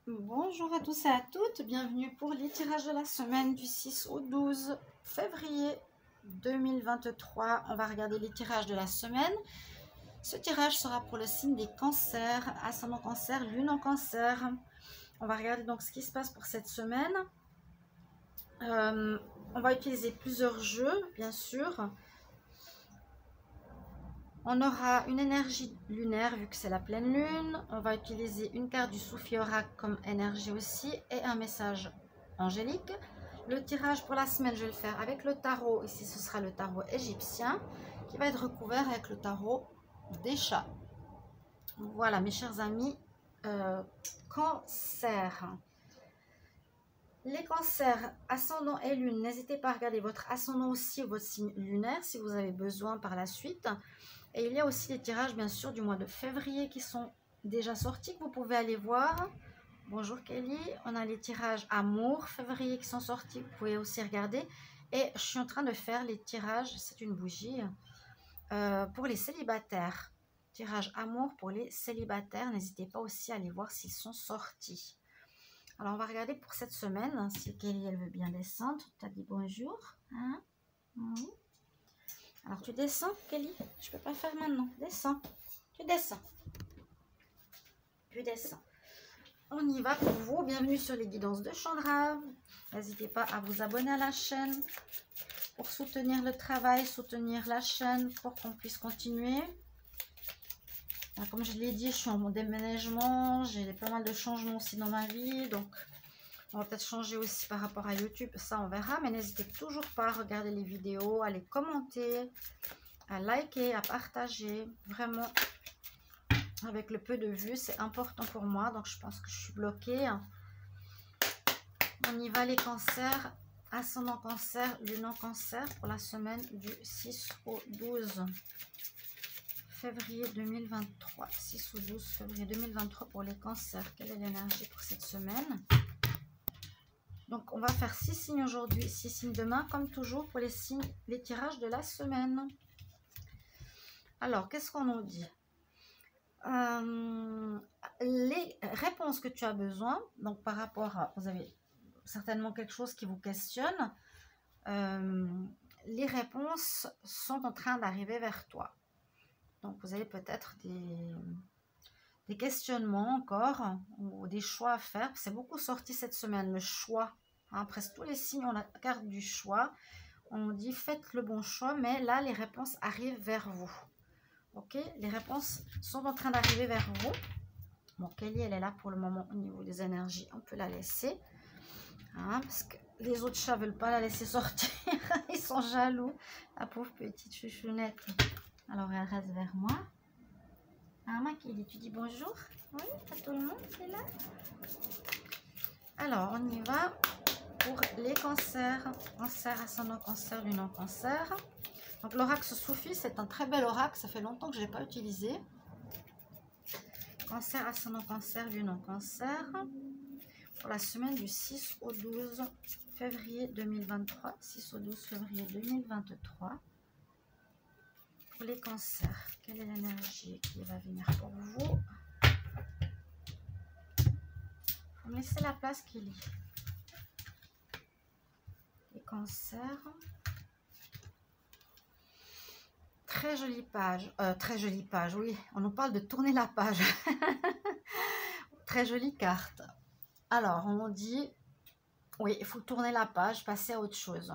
Bonjour à tous et à toutes, bienvenue pour les tirages de la semaine du 6 au 12 février 2023. On va regarder les tirages de la semaine. Ce tirage sera pour le signe des cancers, ascendant cancer, lune en cancer. On va regarder donc ce qui se passe pour cette semaine. On va utiliser plusieurs jeux, bien sûr. On aura une énergie lunaire vu que c'est la pleine lune. On va utiliser une carte du Soufi Oracle comme énergie aussi et un message angélique. Le tirage pour la semaine, je vais le faire avec le tarot. Ici, ce sera le tarot égyptien qui va être recouvert avec le tarot des chats. Voilà, mes chers amis, cancer. Les cancers, ascendant et lune, n'hésitez pas à regarder votre ascendant aussi ou votre signe lunaire si vous avez besoin par la suite. Et il y a aussi les tirages, bien sûr, du mois de février qui sont déjà sortis, que vous pouvez aller voir. Bonjour Kelly. On a les tirages amour février qui sont sortis, vous pouvez aussi regarder. Et je suis en train de faire les tirages, c'est une bougie, pour les célibataires. Tirage amour pour les célibataires. N'hésitez pas aussi à aller voir s'ils sont sortis. Alors, on va regarder pour cette semaine, si Kelly, elle veut bien descendre. Tu as dit bonjour. Hein? Oui. Alors, tu descends, Kelly? Je peux pas faire maintenant. Descends. Tu descends. Tu descends. On y va pour vous. Bienvenue sur les guidances de Chandra. N'hésitez pas à vous abonner à la chaîne pour soutenir le travail, soutenir la chaîne pour qu'on puisse continuer. Alors, comme je l'ai dit, je suis en déménagement. J'ai pas mal de changements aussi dans ma vie. Donc, on va peut-être changer aussi par rapport à YouTube, ça on verra. Mais n'hésitez toujours pas à regarder les vidéos, à les commenter, à liker, à partager. Vraiment, avec le peu de vues, c'est important pour moi. Donc je pense que je suis bloquée. On y va les cancers, ascendant cancer, lune en cancer pour la semaine du 6 au 12 février 2023. 6 au 12 février 2023 pour les cancers. Quelle est l'énergie pour cette semaine ? Donc, on va faire 6 signes aujourd'hui, 6 signes demain, comme toujours pour les signes, les tirages de la semaine. Alors, qu'est-ce qu'on nous dit? Les réponses que tu as besoin, donc par rapport à, vous avez certainement quelque chose qui vous questionne, les réponses sont en train d'arriver vers toi. Donc, vous avez peut-être des questionnements encore ou des choix à faire. C'est beaucoup sorti cette semaine, le choix. Hein, presque tous les signes ont la carte du choix. On dit faites le bon choix, mais là les réponses arrivent vers vous. Ok, les réponses sont en train d'arriver vers vous. Bon, Kelly, elle est là pour le moment au niveau des énergies. On peut la laisser. Hein, parce que les autres chats ne veulent pas la laisser sortir. Ils sont jaloux. La pauvre petite chouchounette. Alors elle reste vers moi. Ah, Kelly, tu dis bonjour? Oui, à tout le monde, c'est là. Alors, on y va pour les cancers. Cancer, ascendant cancer, lune en cancer. Donc, l'oracle Soufi, c'est un très bel oracle. Ça fait longtemps que je ne l'ai pas utilisé. Cancer, ascendant cancer, lune en cancer. Pour la semaine du 6 au 12 février 2023. 6 au 12 février 2023. Pour les cancers, quelle est l'énergie qui va venir pour vous? Vous me laissez la place, Kelly. Les cancers. Très jolie page. Très jolie page, oui. On nous parle de tourner la page. Très jolie carte. Alors, on nous dit, oui, il faut tourner la page, passer à autre chose.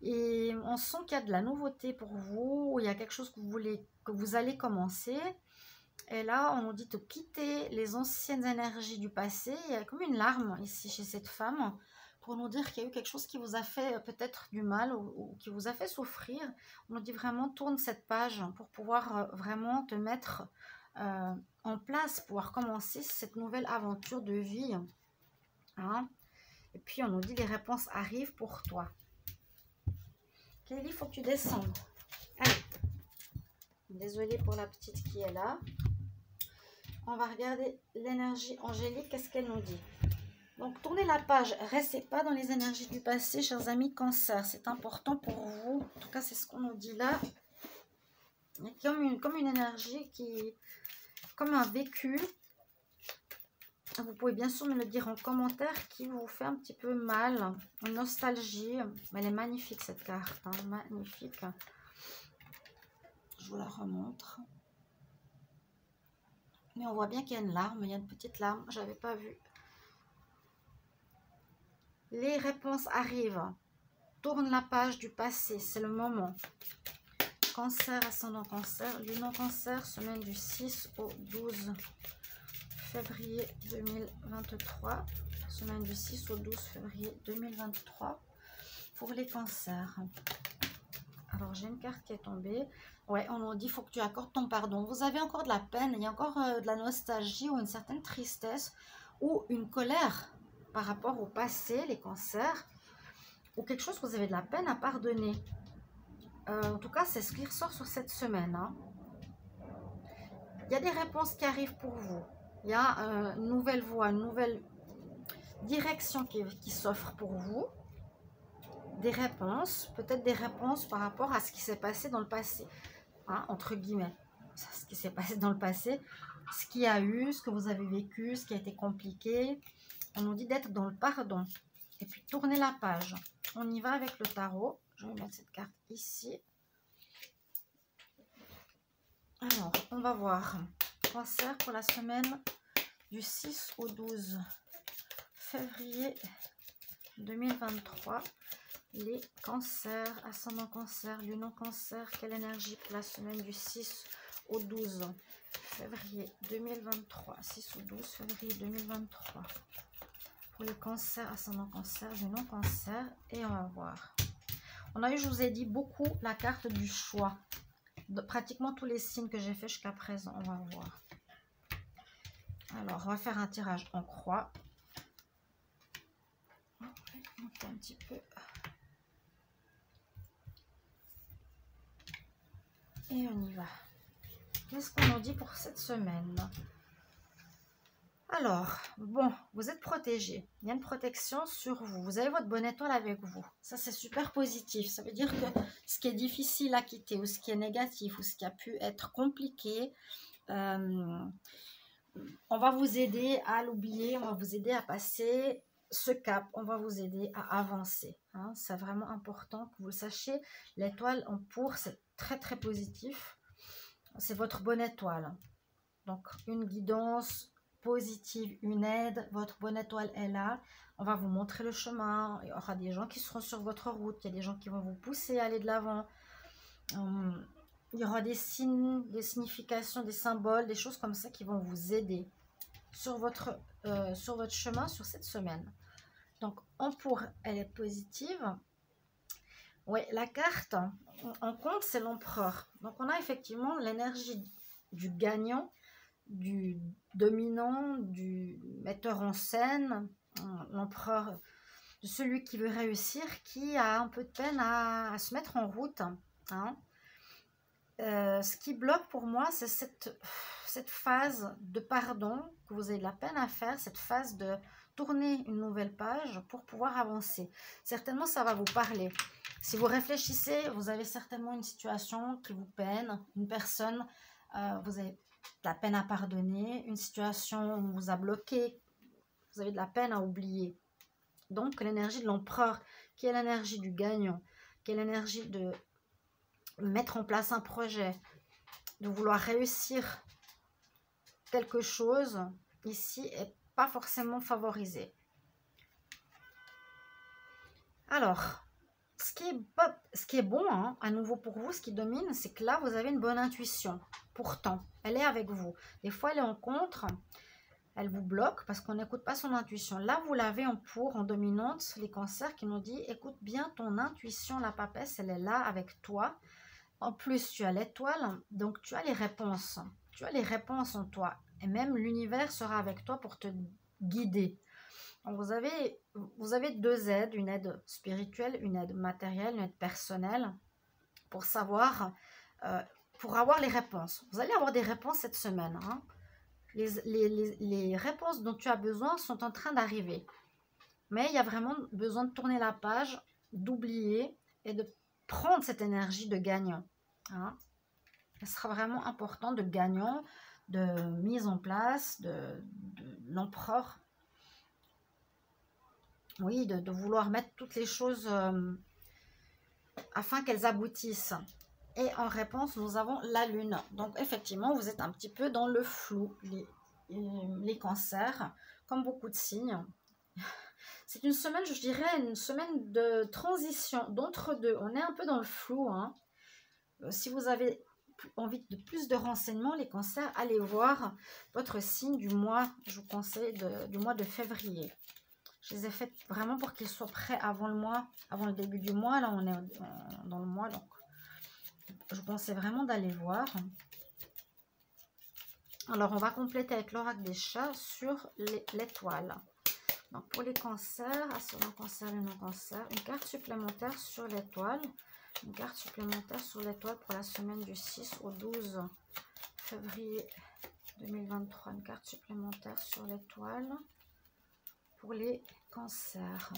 Et on sent qu'il y a de la nouveauté pour vous. Il y a quelque chose que vous allez commencer. Et là, on nous dit de quitter les anciennes énergies du passé. Il y a comme une larme ici chez cette femme pour nous dire qu'il y a eu quelque chose qui vous a fait peut-être du mal ou qui vous a fait souffrir. On nous dit vraiment tourne cette page pour pouvoir vraiment te mettre en place, pouvoir commencer cette nouvelle aventure de vie. Hein? Et puis on nous dit les réponses arrivent pour toi. Kelly, il faut que tu descendes. Allez. Désolée pour la petite qui est là. On va regarder l'énergie angélique, qu'est-ce qu'elle nous dit. Donc, tournez la page. Restez pas dans les énergies du passé, chers amis cancer. C'est important pour vous. En tout cas, c'est ce qu'on nous dit là. Il y a comme une énergie qui... comme un vécu. Vous pouvez bien sûr me le dire en commentaire qui vous fait un petit peu mal. Une nostalgie. Mais elle est magnifique cette carte. Hein, magnifique. Je vous la remontre. Mais on voit bien qu'il y a une larme. Il y a une petite larme. Je n'avais pas vu. Les réponses arrivent. Tourne la page du passé. C'est le moment. Cancer, ascendant cancer. Lune en cancer. Semaine du 6 au 12 février 2023. Semaine du 6 au 12 février 2023. Pour les cancers. Alors, j'ai une carte qui est tombée. Ouais, on nous dit il faut que tu accordes ton pardon. Vous avez encore de la peine, il y a encore de la nostalgie ou une certaine tristesse ou une colère par rapport au passé, les cancers, ou quelque chose que vous avez de la peine à pardonner. En tout cas, c'est ce qui ressort sur cette semaine. Hein. Il y a des réponses qui arrivent pour vous. Il y a une nouvelle voie, une nouvelle direction qui s'offre pour vous. Des réponses, peut-être des réponses par rapport à ce qui s'est passé dans le passé. Hein, entre guillemets, ce qui s'est passé dans le passé, ce qu'il y a eu, ce que vous avez vécu, ce qui a été compliqué. On nous dit d'être dans le pardon. Et puis tourner la page. On y va avec le tarot. Je vais mettre cette carte ici. Alors, on va voir. Cancer pour la semaine du 6 au 12 février 2023. Les cancers, ascendant cancer, lune en cancer, quelle énergie pour la semaine du 6 au 12 février 2023. 6 au 12 février 2023. Pour les cancers, ascendant cancer, lune en cancer. Et on va voir. On a eu, je vous ai dit, beaucoup la carte du choix. De pratiquement tous les signes que j'ai fait jusqu'à présent. On va voir. Alors, on va faire un tirage en croix. On va monter un petit peu. Et on y va. Qu'est-ce qu'on en dit pour cette semaine? Alors, bon, vous êtes protégé. Il y a une protection sur vous. Vous avez votre bonne étoile avec vous. Ça, c'est super positif. Ça veut dire que ce qui est difficile à quitter ou ce qui est négatif ou ce qui a pu être compliqué, on va vous aider à l'oublier. On va vous aider à passer ce cap. On va vous aider à avancer. Hein. C'est vraiment important que vous le sachiez. L'étoile en pour, c'est très, très positif. C'est votre bonne étoile. Donc, une guidance positive, une aide. Votre bonne étoile est là. On va vous montrer le chemin. Il y aura des gens qui seront sur votre route. Il y a des gens qui vont vous pousser à aller de l'avant. Il y aura des signes, des significations, des symboles, des choses comme ça qui vont vous aider sur votre chemin, sur cette semaine. Donc, en pour, elle est positive. Oui, la carte en compte, c'est l'empereur. Donc, on a effectivement l'énergie du gagnant, du dominant, du metteur en scène, l'empereur, de celui qui veut réussir, qui a un peu de peine à se mettre en route. Hein. Ce qui bloque pour moi, c'est cette phase de pardon que vous avez de la peine à faire, cette phase de tourner une nouvelle page pour pouvoir avancer. Certainement, ça va vous parler. Si vous réfléchissez, vous avez certainement une situation qui vous peine, une personne, vous avez de la peine à pardonner, une situation où on vous a bloqué, vous avez de la peine à oublier. Donc, l'énergie de l'empereur, qui est l'énergie du gagnant, qui est l'énergie de mettre en place un projet, de vouloir réussir quelque chose, ici, est pas forcément favorisé. Alors, ce qui est bon, hein, à nouveau pour vous, ce qui domine, c'est que là, vous avez une bonne intuition. Pourtant, elle est avec vous. Des fois, elle est en contre, elle vous bloque parce qu'on n'écoute pas son intuition. Là, vous l'avez en pour, en dominante, les cancers qui nous dit, écoute bien ton intuition, la papesse, elle est là avec toi. En plus, tu as l'étoile, donc tu as les réponses. Tu as les réponses en toi. Et même l'univers sera avec toi pour te guider. Donc vous avez deux aides, une aide spirituelle, une aide matérielle, une aide personnelle, pour savoir, pour avoir les réponses. Vous allez avoir des réponses cette semaine. Hein. Les réponses dont tu as besoin sont en train d'arriver. Mais il y a vraiment besoin de tourner la page, d'oublier et de prendre cette énergie de gagnant. Hein. Ce sera vraiment important de gagnant, de mise en place, l'empereur. Oui, de vouloir mettre toutes les choses afin qu'elles aboutissent. Et en réponse, nous avons la lune. Donc, effectivement, vous êtes un petit peu dans le flou, les cancers, comme beaucoup de signes. C'est une semaine, je dirais, une semaine de transition, d'entre-deux. On est un peu dans le flou. Hein. Si vous avez envie de plus de renseignements, les cancers, allez voir votre signe du mois, je vous conseille, du mois de février. Je les ai faites vraiment pour qu'ils soient prêts avant le mois, avant le début du mois. Là, on est dans le mois, donc je vous conseille vraiment d'aller voir. Alors, on va compléter avec l'oracle des chats sur l'étoile. Donc, pour les cancers, ascendant cancer et non cancer, une carte supplémentaire sur l'étoile. Une carte supplémentaire sur l'étoile pour la semaine du 6 au 12 février 2023. Une carte supplémentaire sur l'étoile pour les cancers.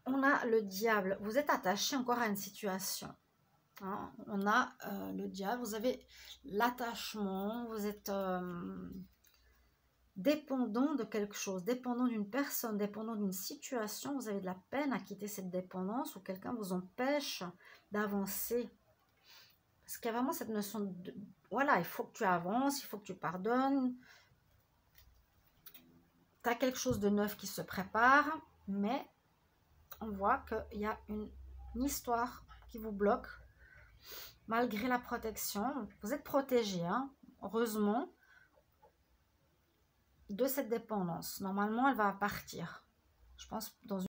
On a le diable. Vous êtes attaché encore à une situation. Hein. On a le diable. Vous avez l'attachement. Vous êtes dépendant de quelque chose, dépendant d'une personne, dépendant d'une situation. Vous avez de la peine à quitter cette dépendance ou quelqu'un vous empêche d'avancer. Parce qu'il y a vraiment cette notion de... Voilà, il faut que tu avances, il faut que tu pardonnes. Tu as quelque chose de neuf qui se prépare, mais on voit qu'il y a une histoire qui vous bloque. Malgré la protection, vous êtes protégé, hein, heureusement, de cette dépendance. Normalement, elle va partir. Je pense dans une